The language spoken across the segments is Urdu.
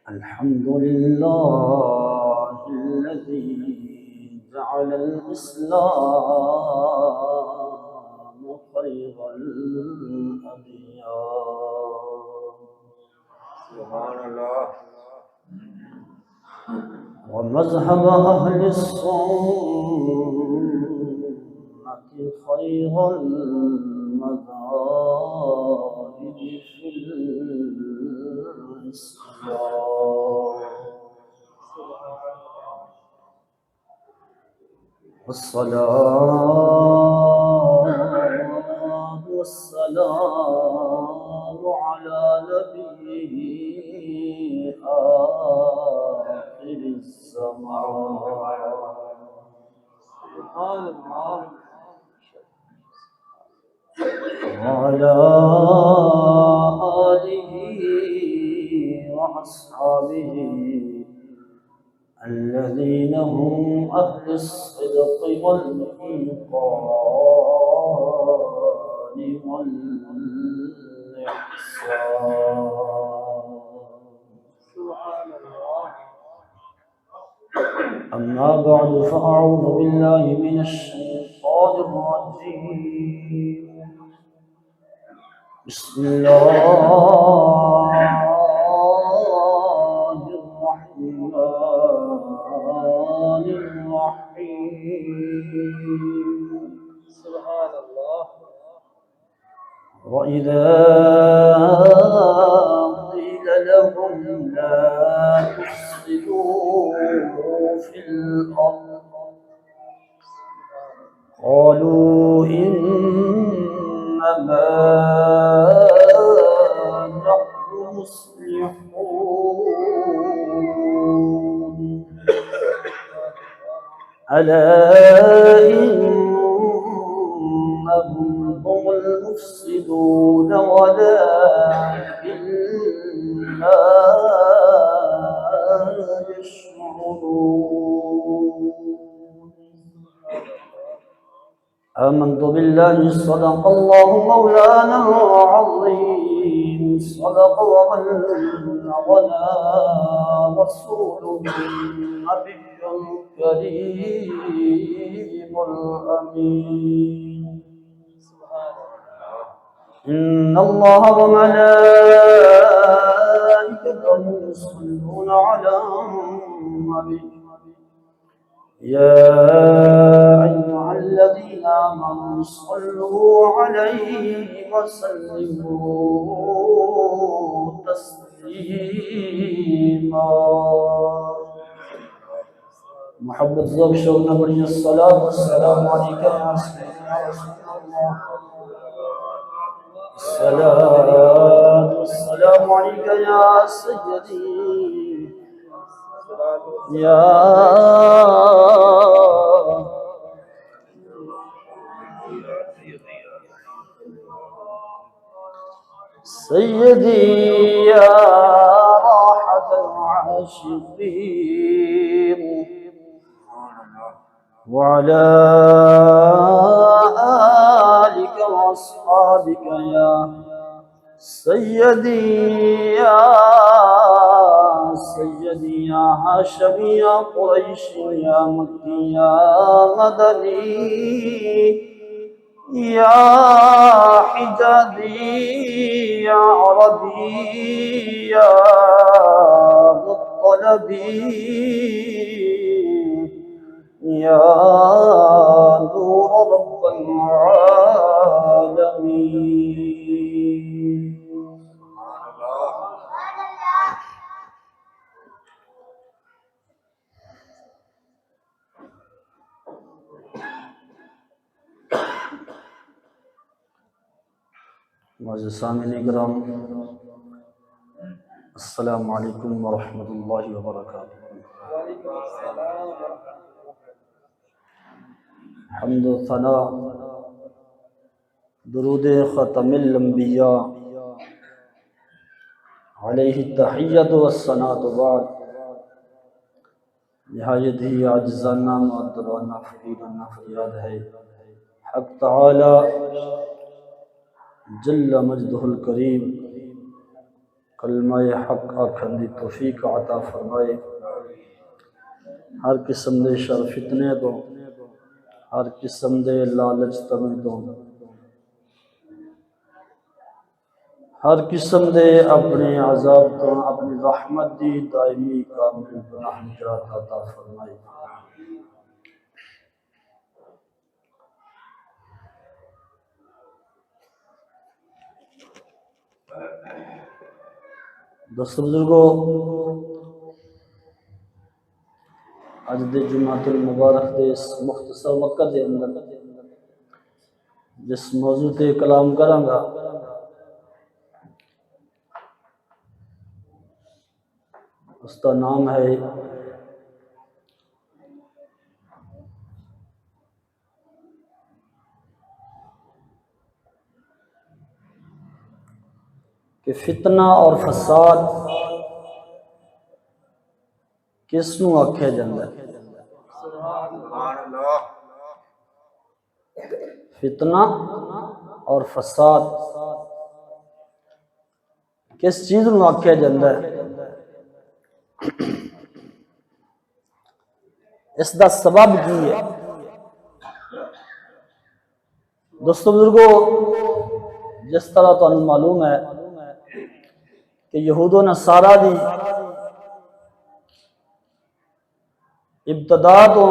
الحمد لله الذي جعل الإسلام خير الأديان. سبحان الله. ومذهب أهل السنة خير المذاهب في الإسلام. والصلاة والسلام على نبيه آخر الزمان. سبحان الله. وعلى آله وأصحابه الذين هم أهل الصدق والإيقان والإحسان. سبحان الله. أما بعد فأعوذ بالله من الشيطان الرجيم. بسم الله الرحمن الرحيم. سبحان الله. وإذا قيل لهم لا تفسدوا في الأرض قالوا إنما نحن مصلحون ألا إنهم هم المفسدون ولكن لا يشعرون. آمنت بالله صدق الله مولانا العظيم صدق وبلغنا رسوله النبي الكريم الأمين. إن الله وملائكته يصلون على النبي يا أيها الذين آمنوا صلوا عليه وسلموا تسليما. محبت ذوق شوق نبي الصلاة والسلام عليك يا سيدنا رسول الله. الصلاة والسلام عليك يا سيدي يا سيدي يا راحة العاشقين وعلى آلك وأصحابك يا سيدي يا هاشمي يا قريشي يا مكي يا مدني يا حجازي يا عربي يا مطلبي يا نور رب العالمين. معزز سامعین کرام السلام علیکم ورحمۃ اللہ وبرکاتہ. حمد و ثنا درود ختم الانبیاء علیہ التحیۃ والثناء بعد. نہایت ہی عاجزانہ مؤدبانہ فقیرانہ فریاد ہے حق تعالی جل مجدہ الکریم کلمہ حق آکھن دی توفیق عطا فرمائے، ہر قسم دے شر فتنے تو، ہر قسم دے لالچ تمی تو، ہر قسم دے اپنے عذاب تو، اپنی رحمت دی دائمی کامل پناہ نجات عطا فرمائے۔ دوستو بزرگو، اج دے جمعۃ المبارک دے اس مختصر وقت دے اندر جس موضوع تے کلام کراں گا اس کا نام ہے کہ فتنہ اور فساد کس نو آکھیا جاندا ہے؟ فتنہ اور فساد کس چیز نو آکھیا جاندا ہے؟ اس دا سبب کی ہے؟ دوستو بزرگو، جس طرح تانوں معلوم ہے کہ یہود و نصارہ دی ابتدا تو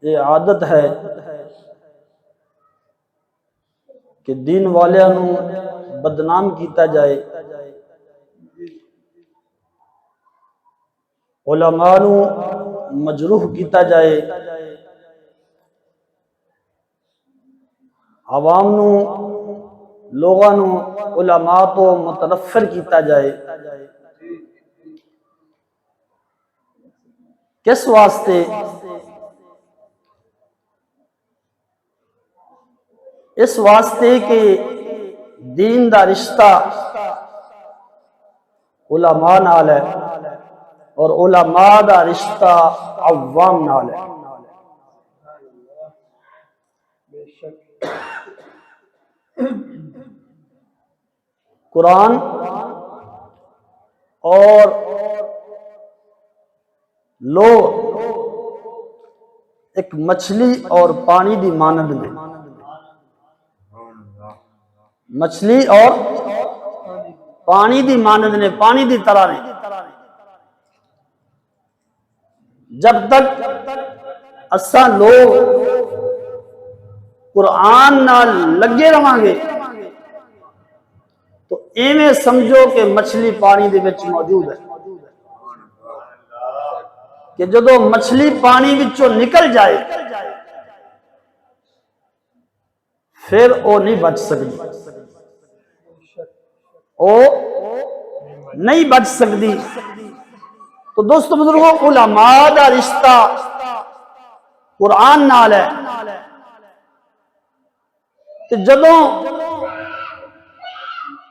یہ عادت ہے کہ دین والیاں نو بدنام کیتا جائے، علماء نو مجروح کیتا جائے، عوام نو لوگاں نو علماء تو متنفر کیتا جائے۔ کس واسطے؟ اس واسطے کہ دین دا رشتہ علماء نال ہے اور علماء دا رشتہ عوام نال ہے۔ قرآن اور لوگ ایک مچھلی اور پانی دی مانند میں، مچھلی اور پانی دی مانند نے، پانی دی طرح نے۔ جب تک اساں لوگ قرآن نال لگے رہاں گے تو ایویں سمجھو کہ مچھلی پانی دے وچ موجود ہے، کہ جدو مچھلی پانی وچوں نکل جائے پھر وہ نہیں بچ سکتی، وہ نہیں بچ سکتی۔ تو دوستو بزرگوں، علماء دا رشتہ قرآن نال ہے، کہ جدوں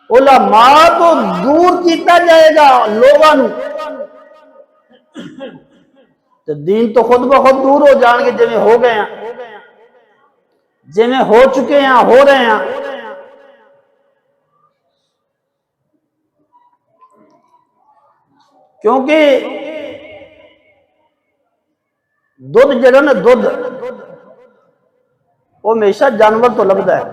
علماء تو دور کیتا جائے گا لوگاں نو تو دین تو خود بخود دور ہو جان گے، جویں ہو گئے ہیں، جویں ہو چکے ہیں، ہو رہے ہیں۔ کیونکہ دودھ جڑا نا، دودھ وہ ہمیشہ جانور تو لبدا ہے۔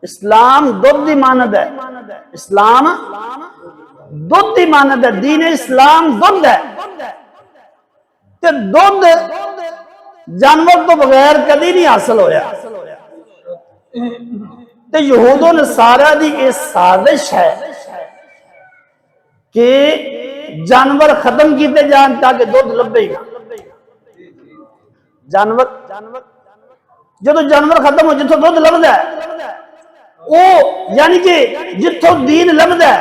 اسلام دودھ دی مانند ہے، اسلام دودھ دی مانند ہے، دین اسلام دودھ ہے، تے دودھ جانور تو بغیر کدی نہیں حاصل ہویا۔ تے یہود و نصارہ دی یہ سازش ہے کہ جانور ختم کیتے جان تاکہ دودھ لبے ہی نہ۔ جانور جدو جانور ختم ہو جتوں دودھ لبدا ہے، وہ یعنی کہ جتوں دین لبدا ہے،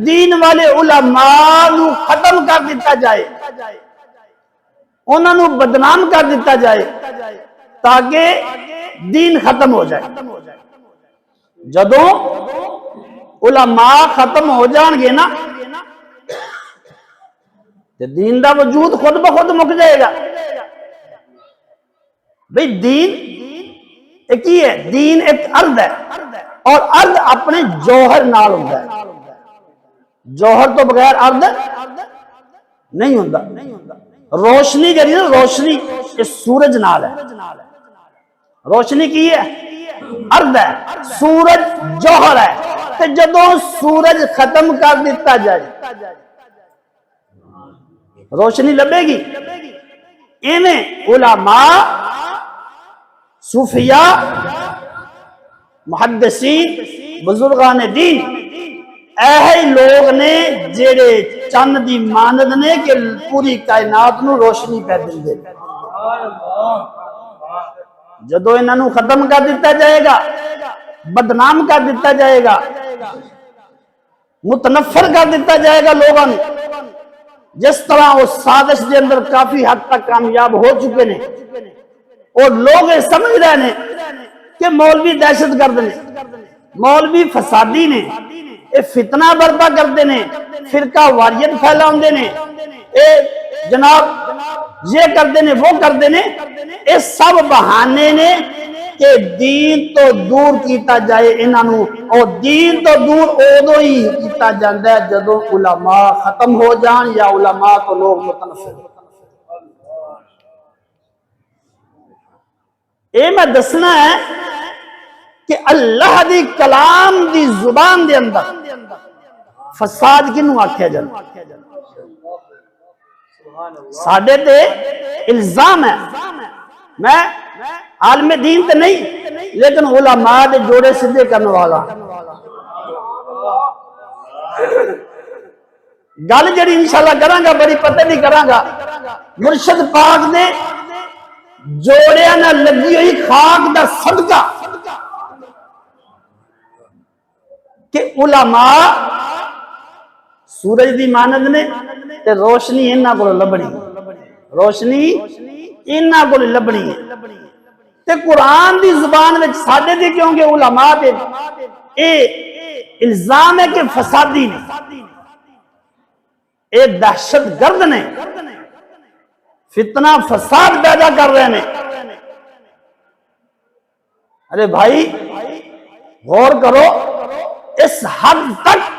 دین والے علماء نو ختم کر دیتا جائے، انہاں نو بدنام کر دیتا جائے تاکہ دین ختم ہو جائے۔ جدوں علماء ختم ہو جان گے نا تو دین دا وجود خود بخود مک جائے گا۔ بھئی دین ایک ہی ہے دین ایک ارد ہے اور ارد اپنے جوہر نال ہوتا ہے جوہر تو بغیر ارد نہیں ہوتا روشنی جڑی نا روشنی یہ سورج نال ہے روشنی کی ہے ارد ہے سورج جوہر ہے کہ جدوں سورج ختم کر دیتا جائے روشنی لبے گی انہیں علماء صوفیاء محدثین بزرگان دین ایہی لوگ نے جڑے چند دی مانند نے کہ پوری کائنات نو روشنی پہ دل دے جدو انہاں نو ختم کر دیتا جائے گا بدنام کر دیتا جائے گا متنفر کر دیتا جائے گا لوگوں نے جس طرح وہ سازش کے اندر کافی حد تک کامیاب ہو چکے ہیں اور لوگ سمجھ رہے ہیں کہ مولوی دہشت گرد نے مولوی فسادی نے یہ فتنہ برپا کرتے ہیں فرقہ واریت پھیلاؤندے نے اے جناب یہ کرتے ہیں وہ کرتے ہیں یہ سب بہانے نے کہ دین تو دور کیتا جائے انہاں نو اور دین تو دور ادو ہی کیتا جاندا ہے جدوں علماء ختم ہو جان یا علماء کو لوگ متنفر اے میں دسنا ہے کہ اللہ دی کلام دی زبان دے اندر فساد کنوں آکھیا جاندا ساڈے تے الزام ہے میں عالم دین تے نہیں لیکن علماء دے جوڑے سدھے کرنے والا گل جڑی انشاءاللہ کراں گا بڑی پتہ نہیں کراں گا مرشد پاک نے جوڑیاں نہ لگی ہوئی خاک دا صدقہ کہ علماء سورج دی مانند نے تے روشنی انہاں کول لبنی روشنی انہاں کول لبنی تے قرآن دی زبان میں ساڈے دی کیونکہ علماء دے اے الزام ہے کہ فسادی نے اے دہشت گرد نے فتنہ فساد پیدا کر رہے ہیں ارے بھائی غور کرو اس حد تک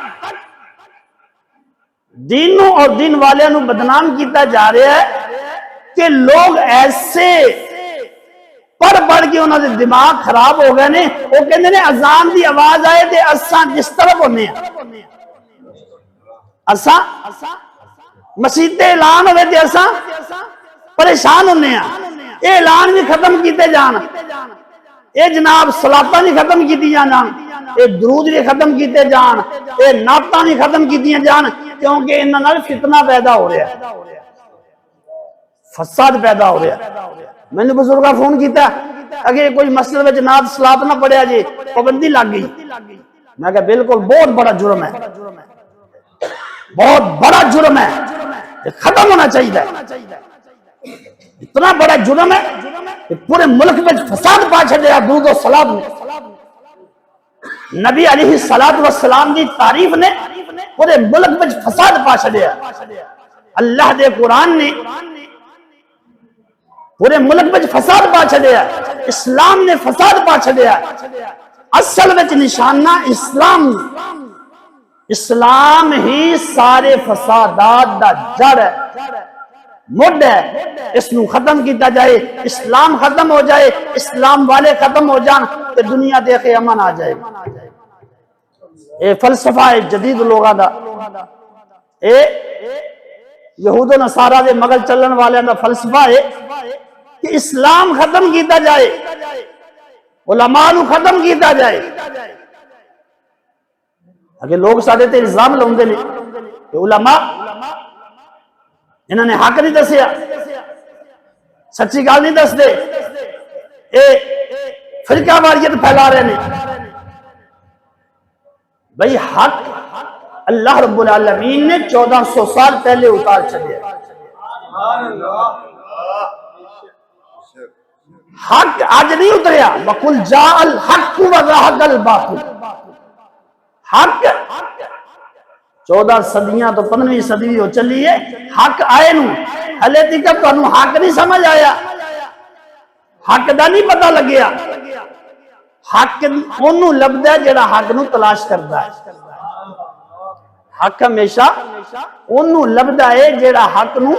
دینوں اور دین والے نو بدنام کیتا جا رہا ہے کہ لوگ ایسے پڑھ کے انہوں نے دماغ خراب ہو گئے نے وہ کہندے نے اذان دی آواز آئے تے اساں جس طرف ہونے ہیں اساں مسجد اعلان ہوئے تے اساں پریشان ہونے ہیں اے اعلان بھی ختم کیتے جان اے جناب صلاتاں بھی ختم کیتی جان اے درود بھی ختم کیتے جان اے نعتاں بھی ختم کیتی جان کیونکہ انہاں نال فتنہ پیدا ہو رہا ہے فساد پیدا ہو رہا ہے میں نے بزرگاں فون کیتا اگر کوئی مسجد وچ نعت صلات نہ پڑھیا جی پابندی لگ گئی میں کہا بالکل بہت بڑا جرم ہے بہت بڑا جرم ہے ختم ہونا چاہیے اتنا بڑا جرم ہے کہ پورے ملک میں فساد پا چھڈیا درود و سلام نے نبی علیہ الصلوۃ والسلام دی تعریف نے پورے ملک میں فساد پا چھڈیا اللہ دے قرآن نے پورے ملک میں فساد پا چھڈیا اسلام نے فساد پا چھڈیا اصل وچ نشانہ اسلام ہی سارے فسادات دا جڑ ہے مڈ ہے اس نو ختم کیتا جائے اسلام ختم ہو جائے اسلام والے ختم ہو جان تے دنیا دیکھے امن آ جائے اے فلسفہ ہے جدید لوگاں دا اے یہود و نصارہ دے مغل چلن والے دا فلسفہ ہے کہ اسلام ختم کیتا جائے علماء نو ختم کیتا جائے اگر لوگ ساڈے تے الزام لاؤندے نے کہ علماء انہوں نے حق نہیں دسیا سچی گل نہیں دستے اے فرقہ واریت پھیلا رہے ہیں بھئی حق اللہ رب العالمین نے 1400 سال پہلے اتار چھڑیا حق آج نہیں اتریا وَقُلْ جَاءَ الْحَقُّ وَزَهَقَ الْبَاطِلُ حق 14 صدیاں تو 15ویں صدی ہو چلی ہے حق آئے نو ہلے تک تانوں حق نہیں سمجھ آیا حق دا نہیں پتہ لگیا حق انہوں لبدا ہے جڑا حق نو تلاش کردا ہے. حق ہمیشہ انہوں لبدا ہے جڑا حق نو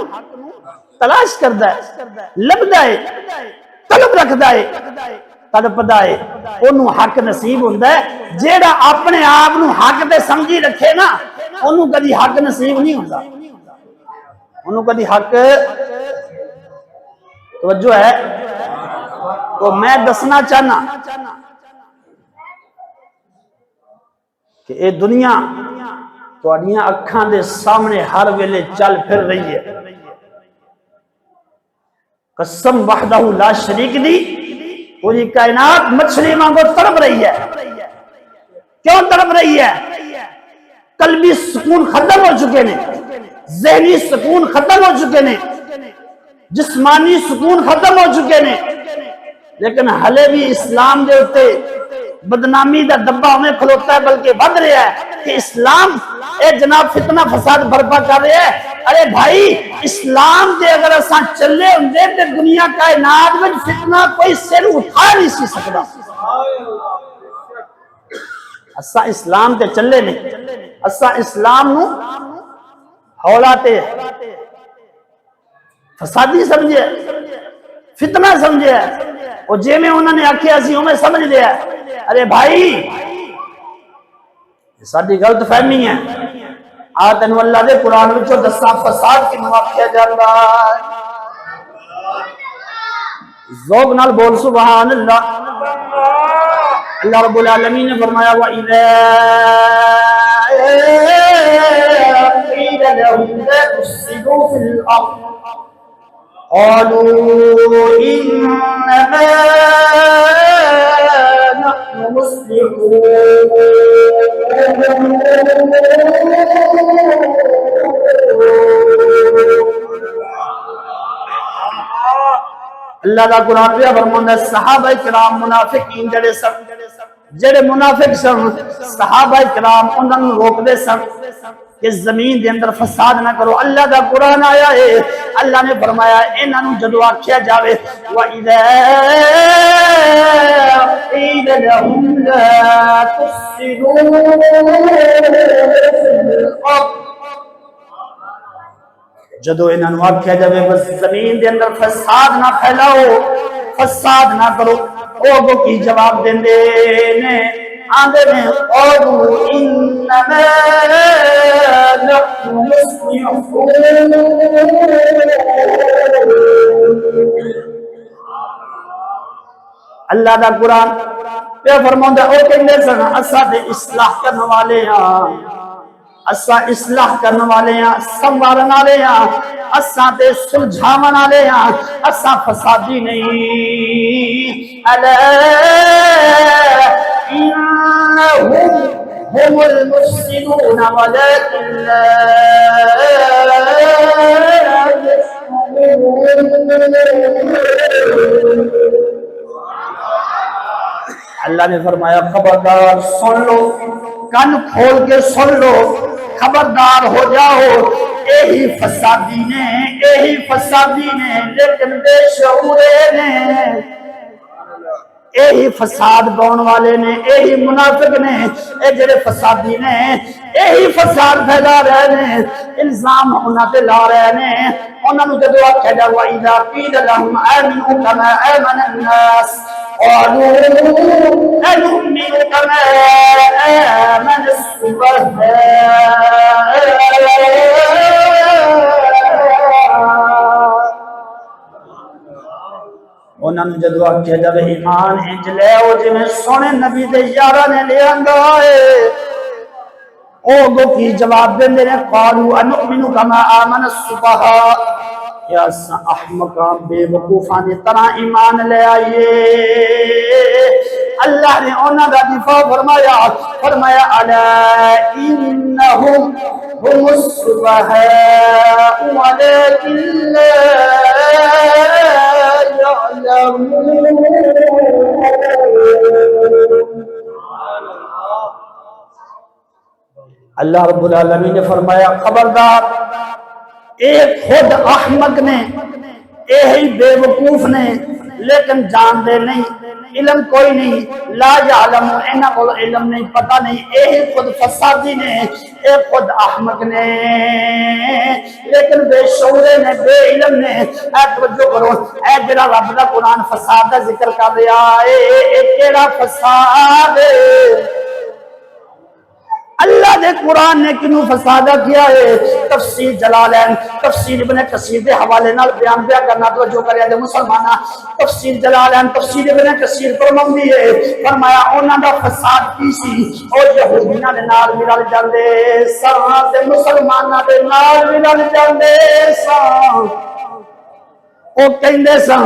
تلاش کردا ہے، لبدا ہے، طلب رکھدا ہے، تڑپدا ہے. انہوں حق نصیب ہوندا ہے. جیڑا اپنے آپ نو حق تے سمجھی رکھے نا انہوں کدی حق نصیب نہیں ہوندا. انہوں کدی حق توجہ ہے. تو میں دسنا چاہنا کہ اے دنیا تواڈیاں اکھاں دے سامنے ہر ویلے چل پھر رہی ہے. قسم وحدہ لا شریک دی پوری کائنات مچھلی وانگو تڑپ رہی ہے. کیوں تڑپ رہی ہے؟ قلبی سکون ختم ہو چکے نے، ذہنی سکون ختم ہو چکے نے، جسمانی سکون ختم ہو چکے نے. لیکن ہلے بھی اسلام دے ہوتے بدنامی دا دبا ہمیں کھلوتا ہے، بلکہ بڑھ رہا ہے کہ اسلام اے جناب فتنہ فساد برپا کر رہے ہیں. ارے بھائی اسلام دے اگر اساں چلے ہوندے تے دنیا کائنات میں فتنہ کوئی سر اٹھا نہیں سی سکتا. اساں اسلام تے چلے نہیں، اساں اسلام نو ہولا تے فسادی سمجھے، فتنہ سمجھے، اور جے میں انہوں نے آکھے اسی ہمیں سمجھ لیا. ارے بھائی یہ ساری غلط فہمی ہے. آتنو اللہ دے قرآن وچوں دسا فساد کی نواقع جاندہ ہے. ذوق نال بول سبحان اللہ. اللہ رب العالمین نے فرمایا وَإِذَا قِيلَ لَهُمْ لَا تُفْسِدُوا فِي الْأَرْضِ قَالُوا إِنَّمَا نَحْنُ مُصْلِحُونَ. اللہ کا قرآن پہ فرماتا ہے صحابہ کرام منافقین جڑے منافق سن، صحابہ کرام انہاں نوں روک دے سن کہ زمین دے اندر فساد نہ کرو. اللہ کا قرآن آیا ہے، اللہ نے فرمایا انہاں نوں جدو آکھیا جاوے وَإِذَا قِيلَ لَهُمْ لَا تُفْسِدُوا فِي الْأَرْضِ، جدو انہاں نوں آکھیا جاوے بس زمین دے اندر فساد نہ پھیلاؤ، فساد نہ کرو، او کو کی جواب دیندے نے؟ آندے نے قالوا انما نحن مصلحون. اللہ دا قرآن پہ فرماتا ہے او کہندے سن اساں تے اصلاح کرنے والے ہاں، اساں اصلاح کرنے والے ہیں، سنوارن والے ہیں، اساں تے سلجھاون والے ہیں، اساں فسادی نہیں. الا انہم هم المفسدون ولكن لا يشعرون. اللہ نے فرمایا خبردار سن لو، کن کھول کے سن لو، خبردار ہو جاؤ. یہی فسادی نے، یہی فسادی نے، لیکن بے شعورے نے. یہی فساد پاؤن والے نے، یہی منافق نے، اے جڑے فسادی نے، یہی فساد پھیلا رہے ہیں، الزام انہاں تے لا رہے ہیں. انہاں نوں جدوں آکھیا جائے وَإِذَا قِيلَ لَهُمْ آمِنُوا كَمَا آمَنَ النَّاسُ قَالُوا أَنُؤْمِنُ كَمَا آمَنَ السُّفَهَاءُ. انہوں نے جدو آکھیا جب ایمان انج لے او جی میں سونے نبی دے یارہ نے لے آنگا ہے. او گو کی جواب دے میرے قالوا انؤمن کما آمن السفہاء، یا احمقان بے وقوفان طرح ایمان لے آئیے. اللہ نے انہوں کا دفاع فرمایا، فرمایا الا انہم هم السفہاء ولكن لا اللہ رب العالمین نے فرمایا خبردار، ایک خود احمق نے، یہی بے وقوف نے، لیکن جان دے نہیں، علم کوئی نہیں، لا یعلم، انہاں کو علم نہیں، پتہ نہیں، اے خود فسادی نے، اے خود احمق نے، لیکن بے شعورے نے، بے علم نے۔ اے توجہ کرو، اے جڑا رب دا قرآن فساد دا ذکر کر رہا ہے، اے کیڑا فساد ہے؟ اللہ دے قرآن نے کنوں فسادہ کیا ہے؟ تفسیر جلالین، تفسیر ابن کثیر دے حوالے نال بیان کرنا توجہ کریا دے مسلمانہ۔ تفسیر جلالین، تفسیر ابن کثیر فرماندی ہے، فرمایا انہاں دا فساد کی سی، اور یہودیاں دے نال مل جاندے سان تے مسلماناں دے نال مل جاندے سان۔ وہ کہندے سن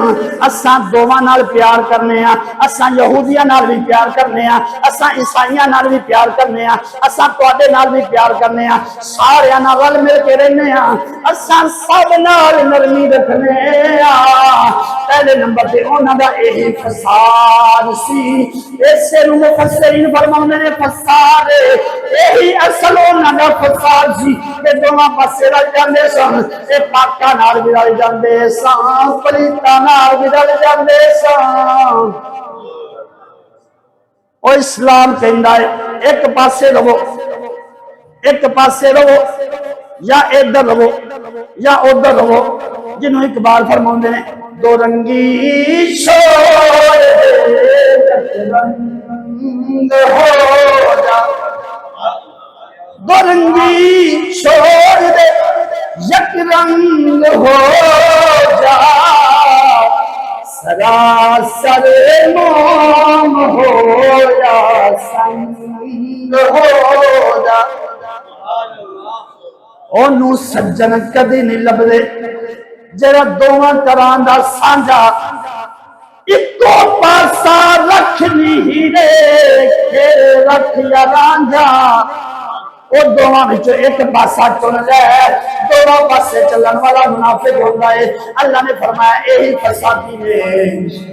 اساں دوواں نال پیار کرنے ہاں، اساں یہودیاں نال بھی پیار کرنے ہاں، اساں عیسائیاں نال بھی پیار کرنے ہاں، اساں تواڈے نال بھی پیار کرنے ہاں، سارے نال رل مل کے رہنے ہاں، اساں سب نال نرمی رکھنے ہاں۔ پہلے نمبر تے انہاں دا یہی فساد سی، اسے نوں مفسرین فرماندے نے فساد یہی اصل انہاں دا فساد سی کہ دوواں پاسے رل جاندے سن، اے پاکاں نال بھی رل جاندے سن، پلیتاں نال بھی رل جاندے سن۔ او اسلام کہندا ہے ایک پاسے رہو، ایک پاسے رہو، یا ادھر رہو یا ادھر رہو، جنہوں اقبال فرماندے نے دو رنگی شور رنگ ہو جا، دو رنگی شور دے یک رنگ ہو جا، سراسر موم ہو یا سنگ ہو جا۔ انہوں سجن کدی نہیں لبدے جڑا دوواں طرح دا سانجا اکو پاسا رکھ نہیں رے رکھ یا رانجا، وہ دوواں وچوں ایک پاسا چن لے، دونوں پاسے چلن والا منافق ہوتا ہے۔ اللہ نے فرمایا یہی فسادی نے،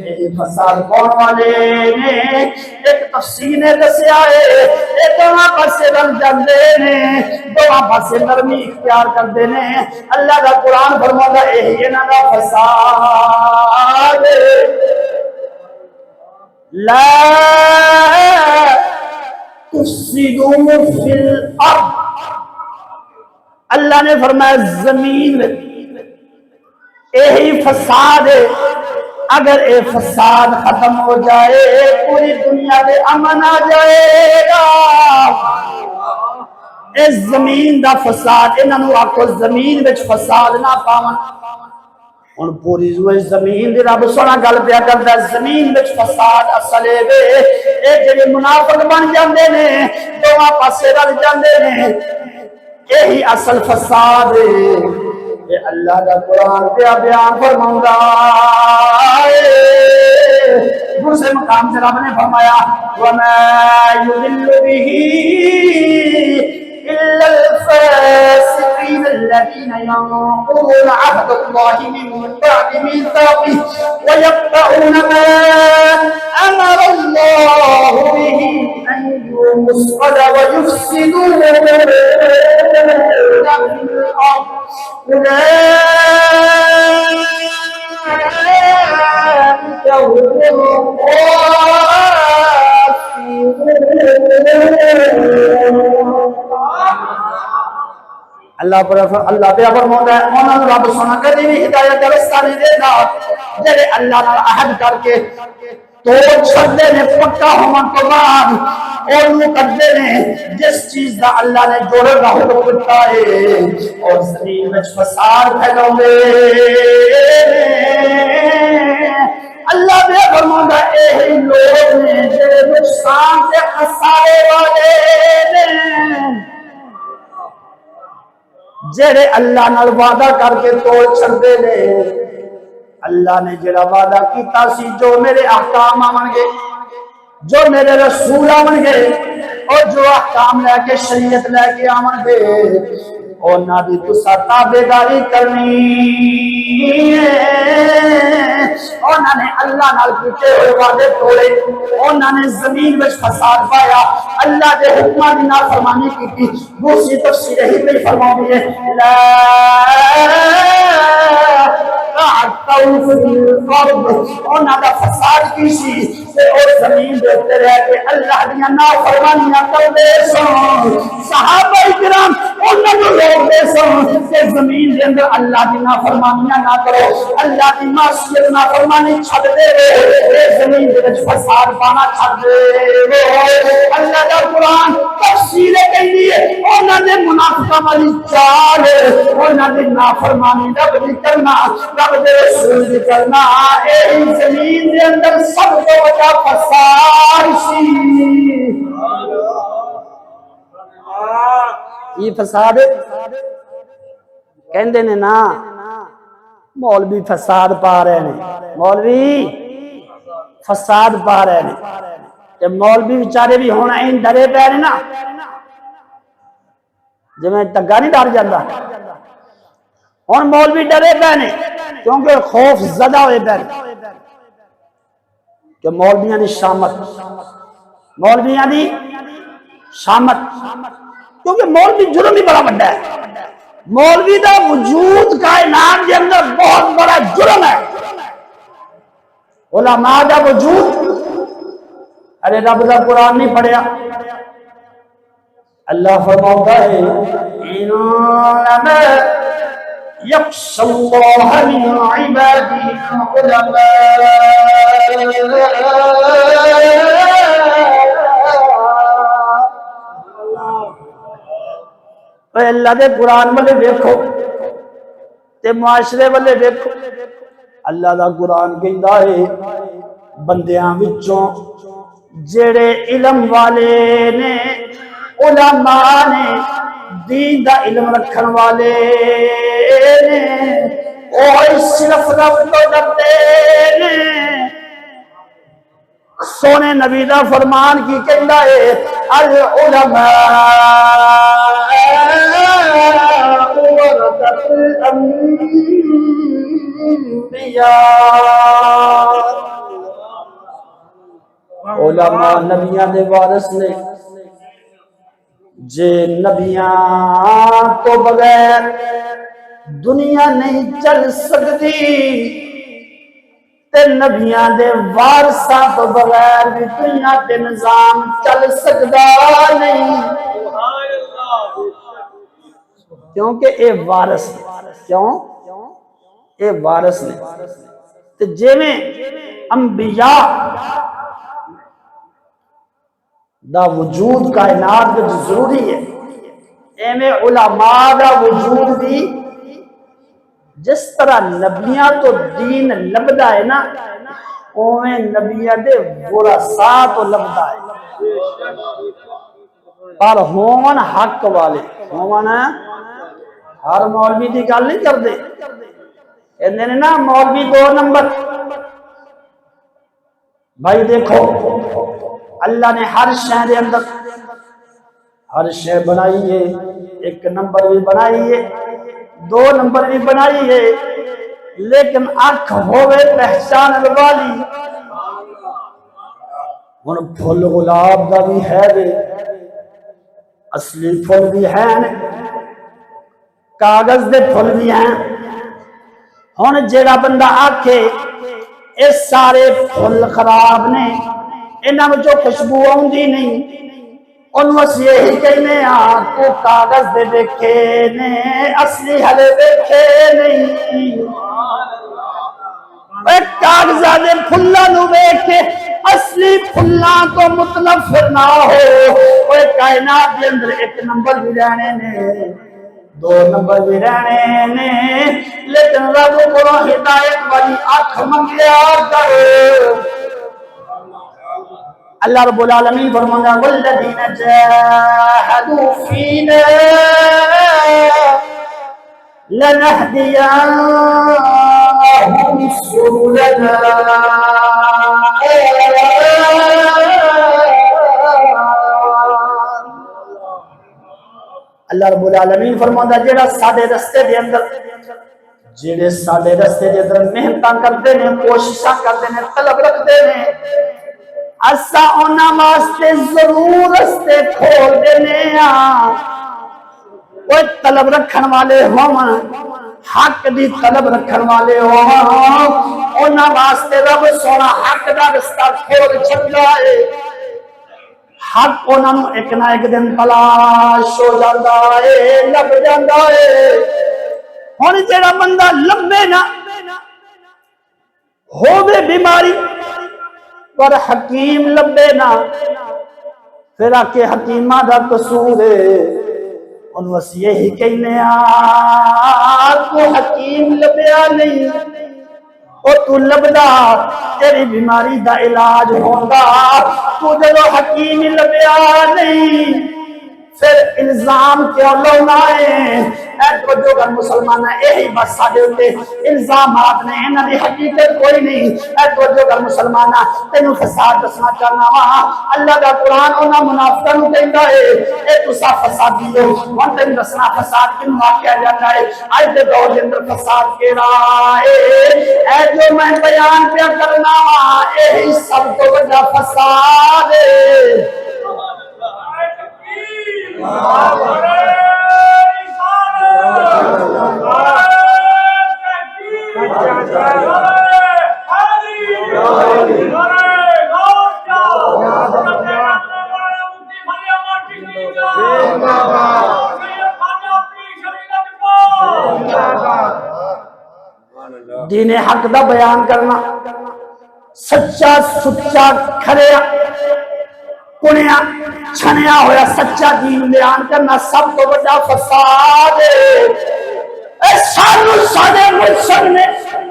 یہی فساد کون والے نے؟ ایک تفسیر نے دسیا ہے یہ دونوں پاسے رل جاندے نے، دونوں پاسے نرمی اختیار کرتے نے۔ اللہ کا قرآن فرماتا ہے یہی انہاں دا فساد لا تفسدوا فی الارض، اللہ نے فرمایا زمین یہی فساد ہے، اگر اے فساد ختم ہو جائے پوری دنیا میں امن آ جائے گا۔ اس زمین دا فساد انہاں نوں آکھو زمین وچ فساد نہ پاون، ہن پوری زمین دی رب سونا گل پیا کردا ہے، زمین وچ فساد اصل ہے اے جڑے منافق بن جاندے نے دوواں پاسے رل جاندے نے، یہی اصل فساد ہے۔ اے اللہ کا قرآن پیا بیان فرماؤں دوسرے مقام سے رب نے فرمایا وَمَا يُضِلُّ بِهِ إِلَّا الْفَاسِقِينَ الَّذِينَ يَنقُضُونَ عَهْدَ اللَّهِ مِن بَعْدِ مِيثَاقِهِ وَيَقْطَعُونَ مَا أَمَرَ اللَّهُ بِهِ أَن يُوصَلَ وَيُفْسِدُونَ فِي الْأَرْضِ أولئك هم اللہ پہ فرماتا ہے انہاں نوں رب سونا کدی بھی ہدایت دا رستہ نہیں دیندا جڑے اللہ نال عہد کر کے توڑ چھڈے نے پکا ہون تو بعد اور کرتے ہیں جس چیز دا اللہ نے جوڑے کا حکم دیتا ہے اور زمین وچ فساد پھیلاوندے اللہ نے فرمایا اے لوگ نے جڑے نقصان سے خسارے والے نے، جڑے اللہ نال وعدہ کر کے توڑ چھڑدے نے۔ اللہ نے جڑا وعدہ کیتا سی جو میرے احکام آون گے، جو میرے رسول آون گے اور جو احکام لے کے شریعت لے کے آون گے انہاں دی تساں تابعداری کرنی ہے۔ انہاں نے اللہ نال کیتے ہوئے وعدے توڑے، انہاں نے زمین وچ فساد پایا، اللہ دے حکماں دی نافرمانی کی۔ دوسری تفسیر ہی میں فرماؤں گی لا فَعَتَّوْا فِي الْأَرْضِ انہاں دا فساد کی سی تے او زمین دے تے رہ کے اللہ دیاں نافرمانیاں کردے سن صحابہ کرام انہاں نوں روکدے سن کہ زمین دے اندر اللہ دی نافرمانیاں نہ کرو اللہ دی معصیت نافرمانی چھڈ دے اے زمین دے وچ فساد پانا چھڈ دے اللہ دا قرآن تفسیر کہندی ہے انہاں دے منافقاں والی چال انہاں دی نافرمانی رب دی کرنا رب دے رسول دی کرنا اے زمین دے اندر سب تو بڑا فساد سی یہ فساد کہندے نے نا مولوی فساد پا رہے ہیں مولوی فساد پا رہے ہیں کہ مولوی بیچارے بھی ہونا این ڈرے پہ رہے نا جب میں ٹگا نہیں ڈر جاتا اور مولوی ڈرے پہ نے کیونکہ خوف زدہ ہوئے پہ کہ مولویاں دی شامت مولویاں دی شامت کیونکہ مولوی جرم بھی بڑا بڑا ہے مولوی دا وجود کائنات کے اندر بہت بڑا جرم ہے علماء دا وجود ارے رب دا قرآن نہیں پڑھیا اللہ فرماتا ہے انما یخشی اللہ من عباده العلماء اے اللہ دے قرآن والے دیکھو تے معاشرے والے دیکھو اللہ دا قرآن کہندا ہے بندیاں وچوں جڑے علم والے نے علماء نے دین دا علم رکھن والے نے او صرف رب تو ڈرتے نے سونے نبی دا فرمان کی کہندا ہے العلماء ورثۃ الانبیاء علماء نبیاں دے وارث نے جے نبیاں تو بغیر دنیا نہیں چل سکتی تے نبیاں دے وارثاں تو بغیر بھی دنیا تے نظام چل سکدا نہیں کیونکہ اے وارث کیوں اے وارث نے تے جویں انبیاء دا وجود کائنات میں ضروری ہے ایمیں علماء دا وجود بھی جس طرح نبیاں تو دین لبدا ہے نا اویں نبیاں دے ورثاء تو لبدا ہے پر ہون حق والے ہون ہر مولوی دی گل نہیں کردے کہندے نے نا مولوی 2 نمبر بھائی دیکھو اللہ نے ہر شے دے اندر ہر شے بنائی ہے 1 نمبر بھی بنائی ہے 2 نمبر بھی بنائی ہے لیکن آنکھ ہوئے پہچان والی ہن پھل گلاب دا بھی ہے وے اصلی پھل بھی ہے کاغذ دے پھل بھی ہیں ہن جیڑا بندہ آکھے اے سارے پھل خراب نے انہاں وچوں خوشبو آوندی نہیں انہوں اسی یہی کہنے تو کاغذ دے دیکھے نے اصلی حلے دیکھے نہیں اے کاغذہ دے پھلاں نو دیکھے اصلی پھلاں تو مطلب پھر نہ ہو اے کائنات کے اندر 1 نمبر بھی رہنے نے 2 نمبر بھی رہنے نے لیکن رب کو ہدایت والی آنکھ منگیا کر اللہ رب العالمین فرماتا ہے والذین جاہدوا فینا لنہدینہم سبلنا اللہ رب العالمین فرماتا ہے جڑا ساڈے رستے دے اندر جڑے ساڈے رستے دے اندر محنتاں کردے نے کوششاں کردے نے طلب رکھدے نے اسا انہاں واسطے ضرور رستے کھول دینے وہ طلب رکھن والے ہون حق دی طلب رکھن والے ہو انہاں واسطے رب سونا حق دا رستہ کھول چھڈدا ہے حق انہاں نوں ایک نہ ایک دن تلاش ہو جاندا ہے لب جاندا ہے ہن جڑا بندہ لبے نہ ہووے بیماری پر حکیم لبے نہ پھر آ کے حکیمہ دا قصور ہے ان وس یہی کہنے کو حکیم لبیا نہیں اور تو لبدا تیری بیماری دا علاج ہوندا تو جدو حکیم لبیا نہیں پھر الزام کیوں لاؤنا ہے اے تو جو گر مسلمان ہے یہی بس ساڑھے ہوتے الزامات نے انہاں دی حقیقت کوئی نہیں اے تو جو گر مسلمان ہے تینوں فساد دسنا چاہنا وہاں اللہ دا قرآن انہاں منافقہ نو کہندا ہے اے تسا فساد دیو وہاں تینوں دسنا فساد کن واقعہ جاتا ہے آج دے دور دے اندر فساد کے رائے اے جو میں بیان پہ کرنا وہاں یہی سب تو بڑا فساد ہے دین حق دا بیان کرنا سچا سچا کھریا کنیا چھنیا ہویا سچا دین بیان کرنا سب تو بڑا فساد ہے اے سانو سادے مرشد نے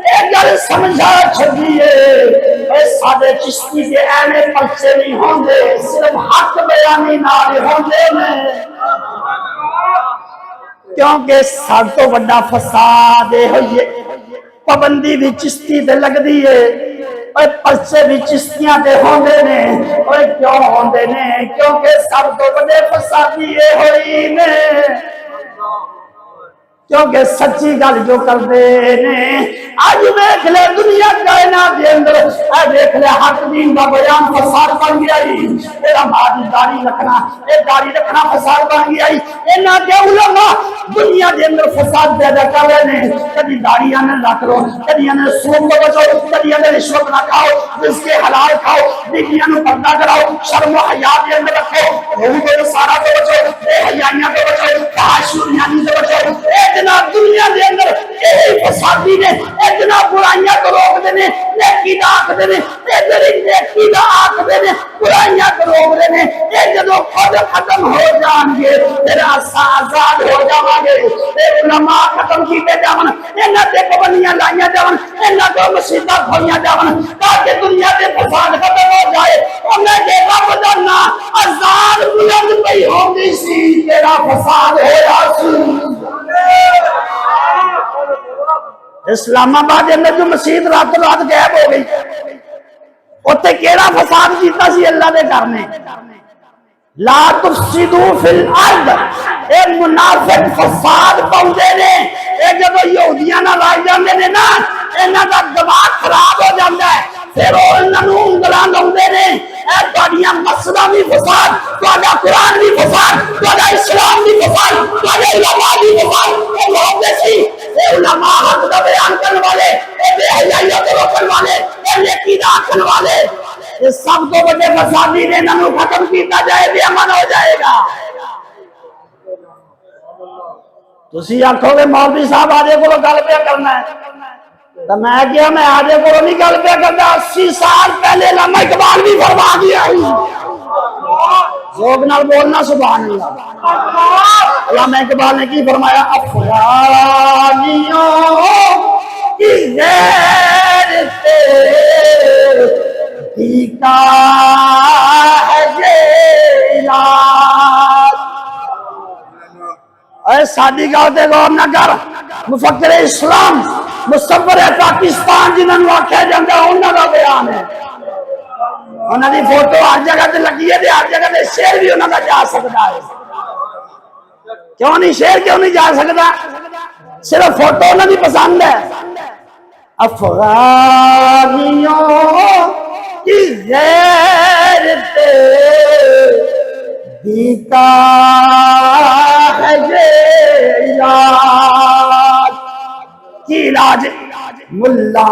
اے گل سمجھا چھڑیے اے سادے چشتی کے اینے پرچے نہیں ہوں گے صرف حق بیانی نال ہوں گے کیونکہ سب تو بڑا فساد ہے پابندی بھی چشتی دے لگ دیئے اور پرچے بھی چشتیاں دے ہوندے نے اور کیوں ہوندے نے کیونکہ سب تو بڑے فسادی ہوئی نے کیونکہ سچی گل جو کر دے نے آج دیکھ لے دنیا کائنات دے اندر اے دیکھ لے حق دین کا بیان فساد بن گیا تیرا مادی داڑھی رکھنا اے داڑھی رکھنا فساد بن گیا انہاں کے علماء دنیا دے اندر فساد پیدا کر رہے ہیں کبھی داڑھیاں نہ رکھ لو کبھی انہیں سود کو بچو کبھی انہیں رشوت نہ کھاؤ جس کے حلال کھاؤ بیویاں نو پردہ کراؤ شرم و حیا دے اندر رکھو روح کو سارا کو بچو بے حیائیاں کو بچو فحاشیاں سے بچو اتنا دنیا دے اندر یہی فسادی نے اتنا برائیاں کو روک دینے نیکی دا آکھ دینے اتنی نیکی دا آکھ دینے برائیاں کو روک دینے یہ جدو خود ختم ہو جان گے پھر آزاد ہو جاؤں گے علماء ختم کیتے جاؤں انہاں تے پابندیاں لائیاں جاؤں انہاں کو مصیبت کھولیاں جاؤں تاکہ دنیا دے فساد ختم ہو جائے انہیں دے رب دا نا آزاد بلند پئی ہوندی سی تیرا فساد ہو جاسی اسلام آباد میں جو مسجد رات رات غائب ہو گئی اوتے کیڑا فساد کیتا سی اللہ دے گھر نے لا تفسدوا فی الارض اے منافق فساد پاؤندے نے اے جدو یہودیاں نال آ جاندے نے نا انہاں دا دماغ خراب ہو جاندا ہے پھر انہاں نوں انگلاں لاوندے نے اے تہاڈیاں مسجداں بھی فساد تہاڈا قرآن بھی فساد تہاڈا اسلام بھی فساد تہاڈے علماء بھی فساد اے لوگ سی اے علماء حق دا بیان کرنے والے اے بے حیائی کو روکنے والے اے نیکی دا آکھن والے یہ سب کو بڑے فسادی نے انہاں نوں ختم کیتا جائے بے امن ہو جائے گا تسی آکھو گے مولوی صاحب آجے کو گل پہ کرنا ہے تو میں کیا میں آجے کو نہیں گل پہ کرتا 80 سال پہلے علامہ اقبال بھی فرما دیا ذوق نال بولنا سبحان اللہ علامہ اقبال نے کی فرمایا افغانیوں کی غیرت پیتا ہے یہ علاج اے سادی گاؤتے غور نہ کر مفکر اسلام مصور پاکستان جنہوں نے آکھیا جاندہ انہوں کا بیان ہے انہوں نے فوٹو ہر جگہ تے لگی ہے ہر جگہ تے شعر بھی انہوں کا جا سکتا ہے کیوں نہیں شعر کیوں نہیں جا سکتا صرف فوٹو انہوں نے پسند ہے افغانیوں کی غیرت دیتا ہے یہ علاج کی علاج ملا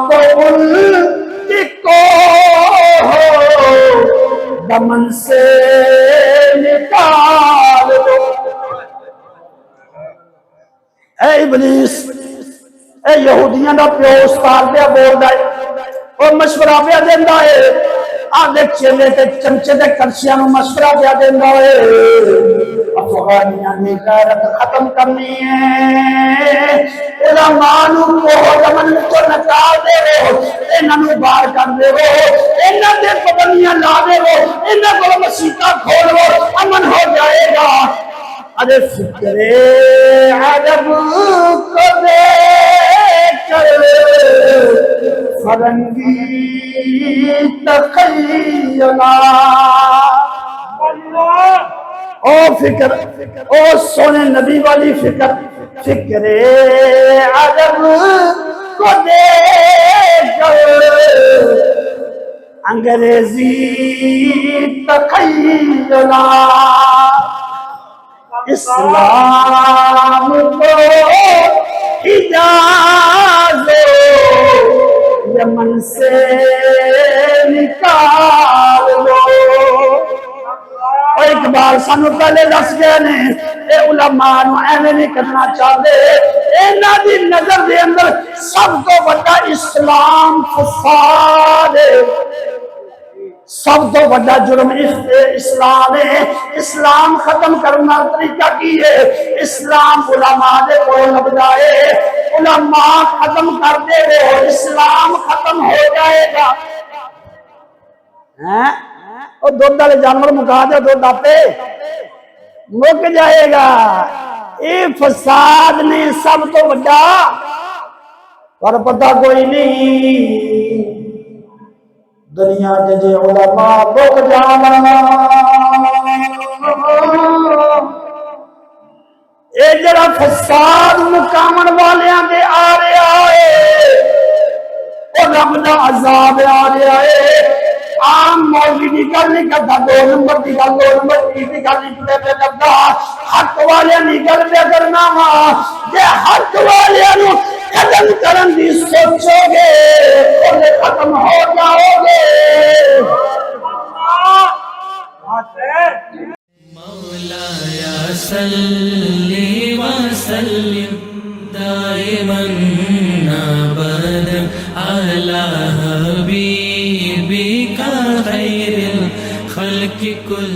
کو الٹی کو دمن سے نکال دو۔ اے ابلیس، اے یہودیاں دا پیو استاد پہ بول رہا ہے اور مشورہ پہ دینا ہے، آدھے چیلے تے چمچے تے کرسیاں نو مشورہ پہ دینا ہے، افغانیاں نے غیرت ختم کرنی ہے، علماء نو کوہ دمن کو نکال دے ہو، انہاں نو باہر کر دے ہو، انہاں دے پابندیاں لا دے ہو، انہاں کو مسیطہ کھول ہو، امن ہو جائے گا۔ ارے فکر عجب کو دیکھ کر فرنگی تخیلا، او فکر، او سونے نبی والی فکر، فکر عجب کو دیکھ کر انگریزی تخیلا، اسلام کو اجازت یمن سے نکال دو۔ اور اقبال سانو پہلے دس گئے نے، اے علماء نو ایویں نہیں کرنا چاہتے، انہاں دی نظر دے اندر سب تو بڑا اسلام فساد ہے، سب تو بڑا جرم اسلام ہے۔ اسلام ختم کرنا طریقہ کی ہے، اسلام علماء دے کو لگ جائے، علماء ختم کر دے ہو، اسلام ختم ہو جائے گا۔ اور دودھ والے جانور مکا دے، دودھ آپے مک جائے گا۔ یہ فساد نے سب تو بڑا، پر پتہ کوئی نہیں دنیا کے جے علماء بک جانا، اے جڑا فساد مقامن والیاں دے آ رہا ہے، او رب دا عذاب آ رہا ہے۔ عام مولوی دی گل نہیں کرتا، دو نمبر دی گل، دو نمبر دی گل نہیں کرتا، حق والیاں دی گل پہ کرنا وا۔ جے حق والیاں نو ختم کرن دی سوچو گے اونے ختم ہو جاؤ گے۔ مولایا صلی وسلم دائما ابدا علی حبیبک خیر الخلق کل